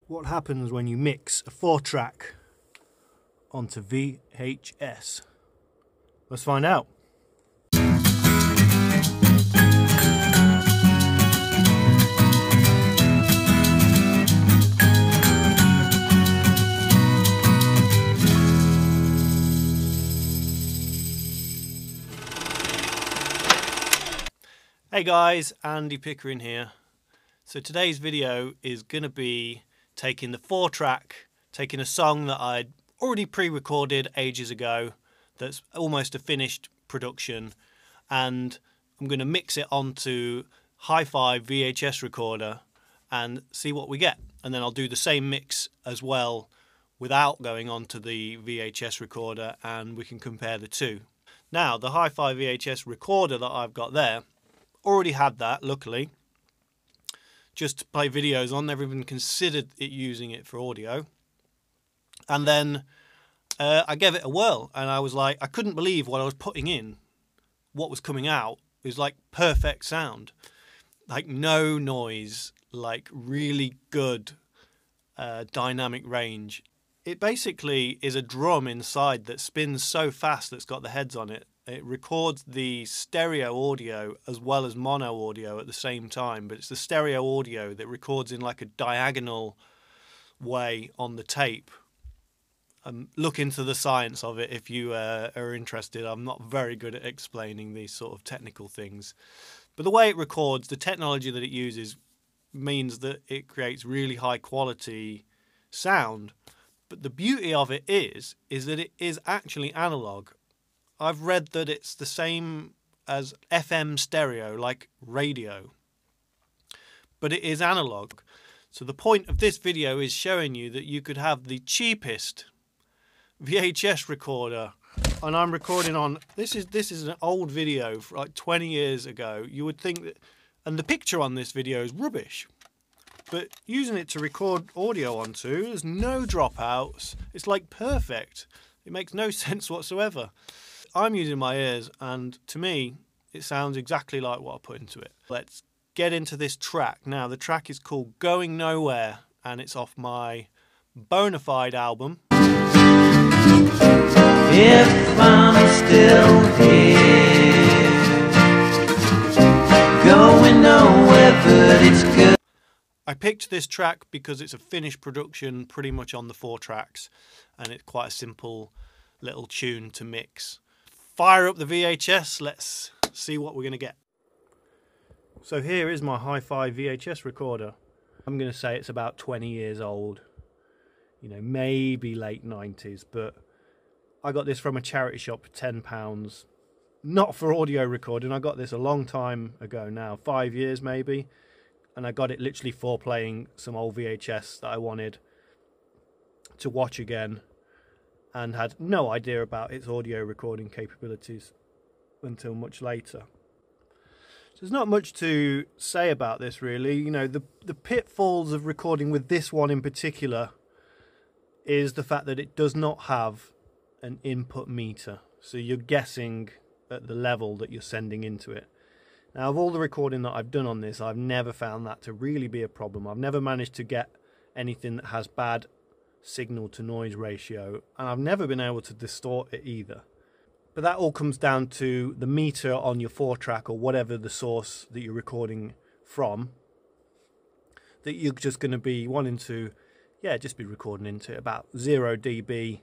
What happens when you mix a 4-track onto VHS? Let's find out. Hey guys, Andy Pickering here. So today's video is going to be taking the 4-track, taking a song that I'd already pre-recorded ages ago that's almost a finished production, and I'm going to mix it onto Hifi VHS recorder and see what we get. And then I'll do the same mix as well without going onto the VHS recorder, and we can compare the two. Now, the Hifi VHS recorder that I've got there, already had that, luckily, just to play videos on. Never even considered it using it for audio. And then I gave it a whirl, and I was like, I couldn't believe what I was putting in, what was coming out. It was like perfect sound, like no noise, like really good dynamic range. It basically is a drum inside that spins so fast that's got the heads on it. It records the stereo audio as well as mono audio at the same time, but it's the stereo audio that records in like a diagonal way on the tape. Look into the science of it if you are interested. I'm not very good at explaining these sort of technical things. But the way it records, the technology that it uses, means that it creates really high quality sound. But the beauty of it is that it is actually analog. I've read that it's the same as FM stereo, like radio, but it is analog. So the point of this video is showing you that you could have the cheapest VHS recorder, and I'm recording on, this is an old video from like 20 years ago. You would think that, and the picture on this video is rubbish, but using it to record audio onto, there's no dropouts. It's like perfect. It makes no sense whatsoever. I'm using my ears, and to me, it sounds exactly like what I put into it. Let's get into this track. Now, the track is called Going Nowhere, and it's off my Bonafide album. If I'm still here, going nowhere, but it's good. I picked this track because it's a finished production pretty much on the 4 tracks, and it's quite a simple little tune to mix. Fire up the VHS, let's see what we're going to get. So here is my Hifi VHS recorder. I'm going to say it's about 20 years old, you know, maybe late 90s, but I got this from a charity shop for £10, not for audio recording. I got this a long time ago now, 5 years maybe, and I got it literally for playing some old VHS that I wanted to watch again, and had no idea about its audio recording capabilities until much later. So there's not much to say about this really. You know, the pitfalls of recording with this one in particular is the fact that it does not have an input meter. So you're guessing at the level that you're sending into it. Now, of all the recording that I've done on this, I've never found that to really be a problem. I've never managed to get anything that has bad signal to noise ratio, and I've never been able to distort it either. But that all comes down to the meter on your 4-track or whatever the source that you're recording from, that you're just going to be wanting to, just be recording into. About 0 dB,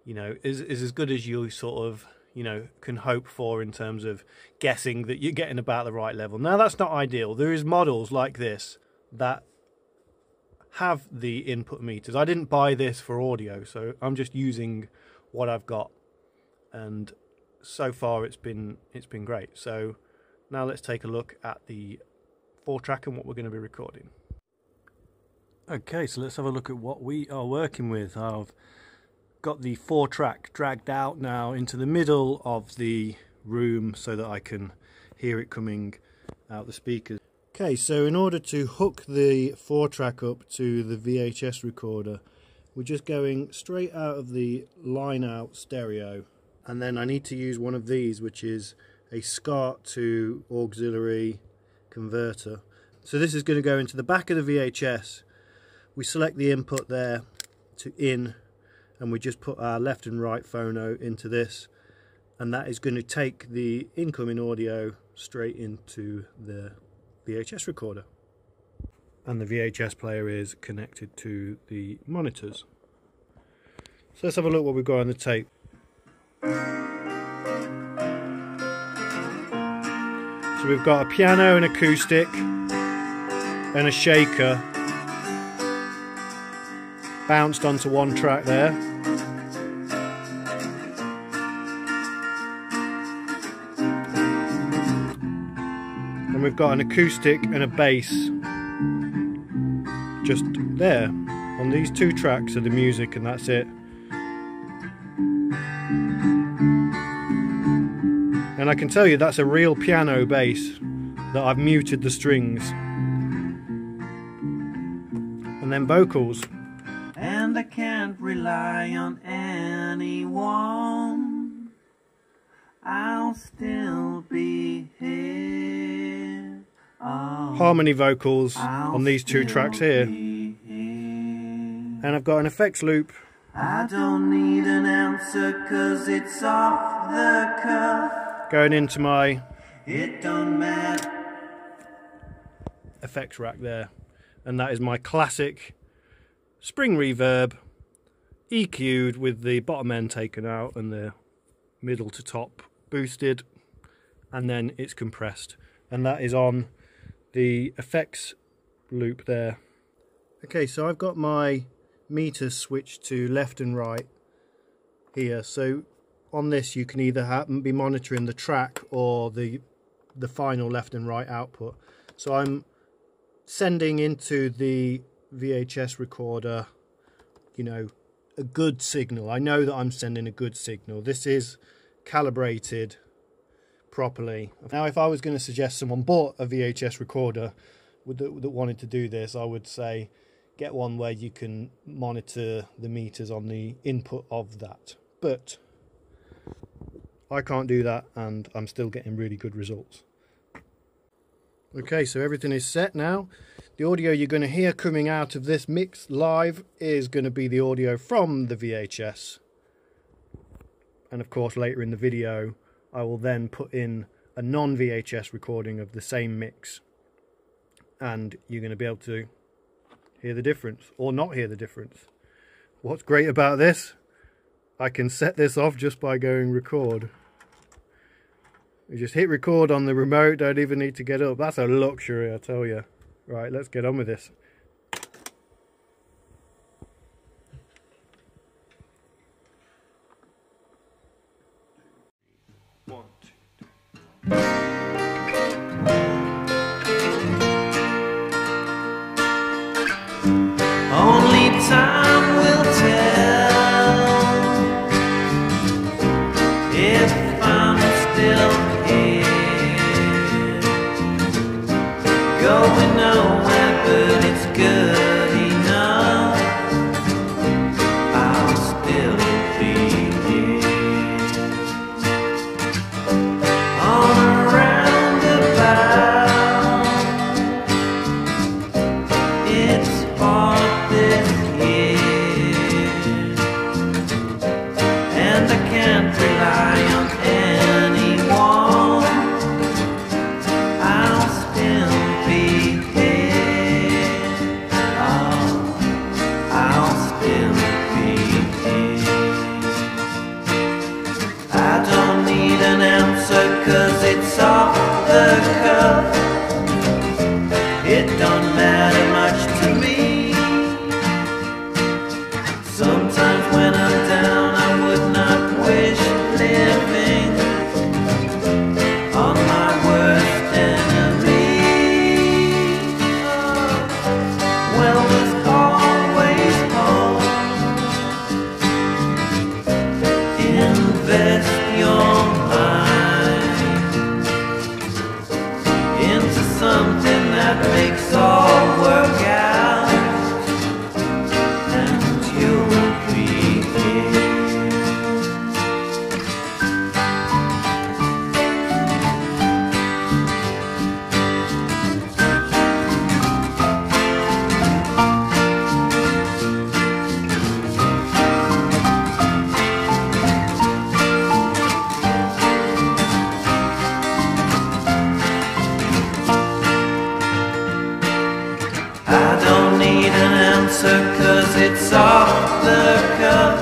you know, is as good as you sort of, you know, can hope for in terms of guessing that you're getting about the right level. Now, that's not ideal. There is models like this that have the input meters. I didn't buy this for audio, so I'm just using what I've got, and so far it's been great. So now let's take a look at the 4-track and what we're going to be recording. Okay, so let's have a look at what we are working with. I've got the 4-track dragged out now into the middle of the room so that I can hear it coming out the speakers. Okay, so in order to hook the 4-track up to the VHS recorder, we're just going straight out of the line out stereo, and then I need to use one of these, which is a SCART to auxiliary converter. So this is going to go into the back of the VHS, We select the input there to in, and we just put our left and right phono into this, and that is going to take the incoming audio straight into the VHS recorder. And the VHS player is connected to the monitors. So let's have a look what we've got on the tape. So we've got a piano, an acoustic, and a shaker bounced onto one track there. And we've got an acoustic and a bass just there. On these two tracks are the music, and that's it. And I can tell you that's a real piano bass that I've muted the strings. And then vocals. And I can't rely on anyone, I'll still be here. Oh, harmony vocals on these two tracks here. And I've got an effects loop. I don't need an answer 'cause it's off the cuff. Going into my It don't matter. effects rack there. And that is my classic spring reverb, EQ'd with the bottom end taken out and the middle to top boosted, and then it's compressed. And that is on the effects loop there. Okay, so I've got my meters switched to left and right here. So on this you can either be monitoring the track or the final left and right output. So I'm sending into the VHS recorder, you know, a good signal. I know that I'm sending a good signal. This is calibrated properly. Now if I was going to suggest someone bought a VHS recorder that wanted to do this, I would say get one where you can monitor the meters on the input of that. But I can't do that, and I'm still getting really good results. Okay, so everything is set now. The audio you're going to hear coming out of this mix live is going to be the audio from the VHS. And of course later in the video I will then put in a non-VHS recording of the same mix. And you're going to be able to hear the difference, or not hear the difference. What's great about this, I can set this off just by going record. You just hit record on the remote, don't even need to get up. That's a luxury, I tell you. Right, let's get on with this. One, two, three. Only time will tell if I'm still here. Going nowhere, but it's answer 'cause it's off the cuff.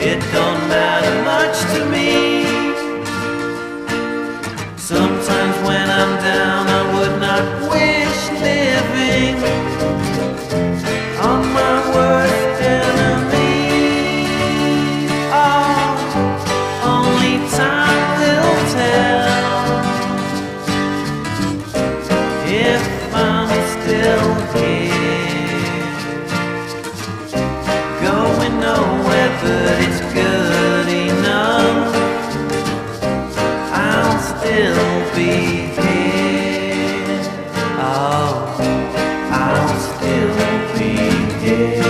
It don't matter much to me. Sometimes when I'm down I would not wish living on my worst enemy. Oh, only time will tell if I'm still here, going nowhere but it's good enough. I'll still be here. Oh, I'll still be here.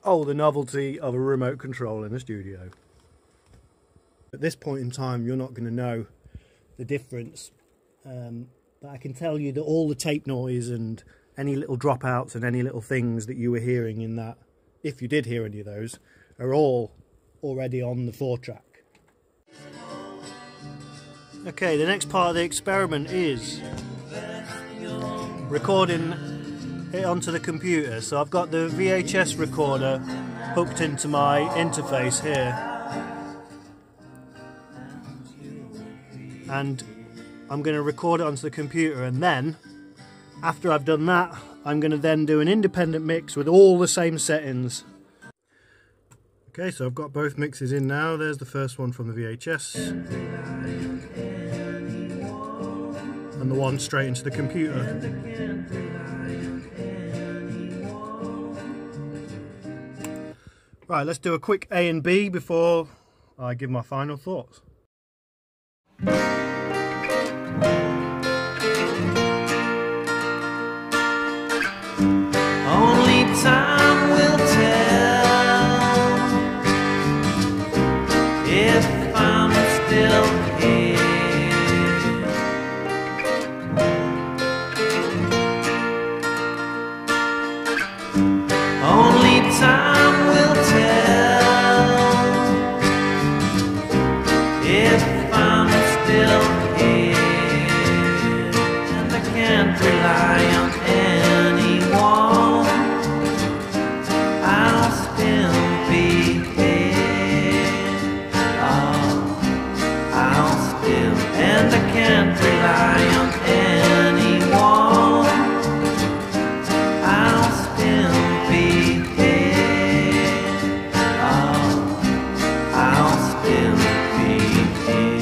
Oh, the novelty of a remote control in the studio. At this point in time, you're not going to know the difference, but I can tell you that all the tape noise and any little dropouts and any little things that you were hearing in that, if you did hear any of those, are all already on the 4-track. Okay, the next part of the experiment is recording it onto the computer. So I've got the VHS recorder hooked into my interface here, and I'm going to record it onto the computer, and then after I've done that I'm going to then do an independent mix with all the same settings. Okay, so I've got both mixes in now. There's the first one from the VHS and the one straight into the computer. Right, let's do a quick A and B before I give my final thoughts. Only time will tell if I'm still here. Only time will tell if I'm still here. And I can't rely on anyone. I'll still be here. Oh, I'll still, and I can't rely on anyone. I'll still be here. Oh, I'll still be here.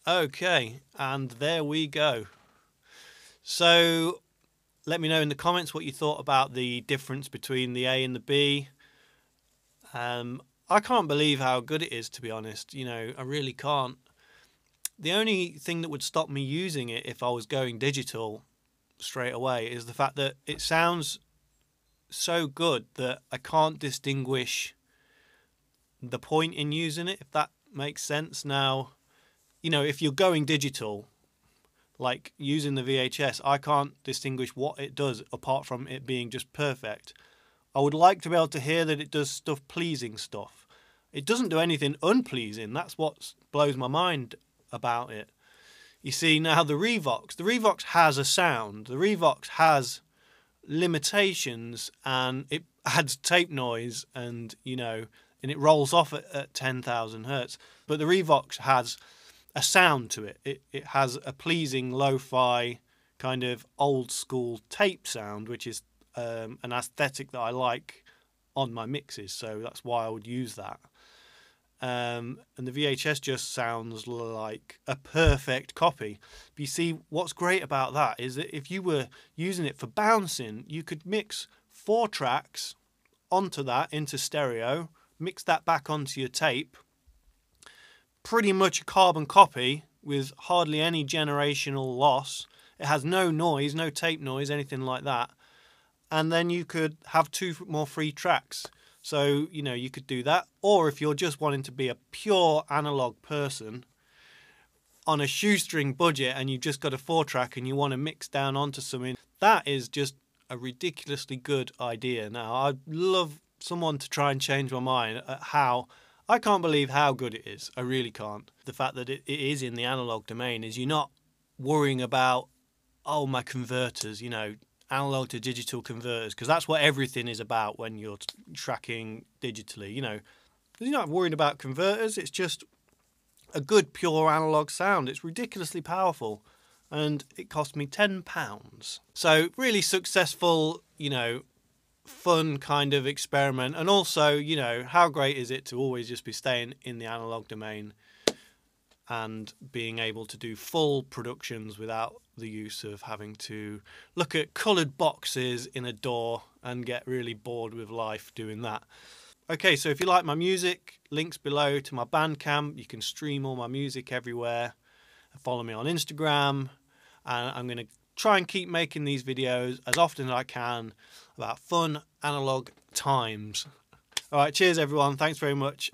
Okay, and there we go. So let me know in the comments what you thought about the difference between the A and the B. I can't believe how good it is, to be honest. You know, I really can't. The only thing that would stop me using it if I was going digital straight away is the fact that it sounds so good that I can't distinguish the point in using it, if that makes sense. Now, you know, if you're going digital, like using the VHS, I can't distinguish what it does apart from it being just perfect. I would like to be able to hear that it does stuff, pleasing stuff. It doesn't do anything unpleasing. That's what blows my mind about it. You see, now the Revox has a sound. The Revox has limitations, and it adds tape noise, and, you know, and it rolls off at 10,000 hertz. But the Revox has a sound to it. It has a pleasing lo-fi kind of old school tape sound, which is an aesthetic that I like on my mixes, so that's why I would use that. And the VHS just sounds like a perfect copy. But you see, what's great about that is that if you were using it for bouncing, you could mix 4 tracks onto that into stereo, mix that back onto your tape, pretty much a carbon copy with hardly any generational loss. It has no noise, no tape noise, anything like that. And then you could have 2 more free tracks. So, you know, you could do that. Or if you're just wanting to be a pure analog person on a shoestring budget and you've just got a 4-track and you want to mix down onto something, that is just a ridiculously good idea. Now, I'd love someone to try and change my mind at how... I can't believe how good it is. I really can't. The fact that it is in the analog domain is you're not worrying about, oh, my converters, you know, analog to digital converters, because that's what everything is about when you're tracking digitally, you know. You're not worrying about converters, it's just a good pure analog sound. It's ridiculously powerful, and it cost me £10. So really successful, you know, fun kind of experiment. And also, you know, how great is it to always just be staying in the analog domain and being able to do full productions without the use of having to look at coloured boxes in a DAW and get really bored with life doing that. Okay, so if you like my music, links below to my Bandcamp. You can stream all my music everywhere. Follow me on Instagram. And I'm going to try and keep making these videos as often as I can about fun analog times. All right, cheers everyone. Thanks very much.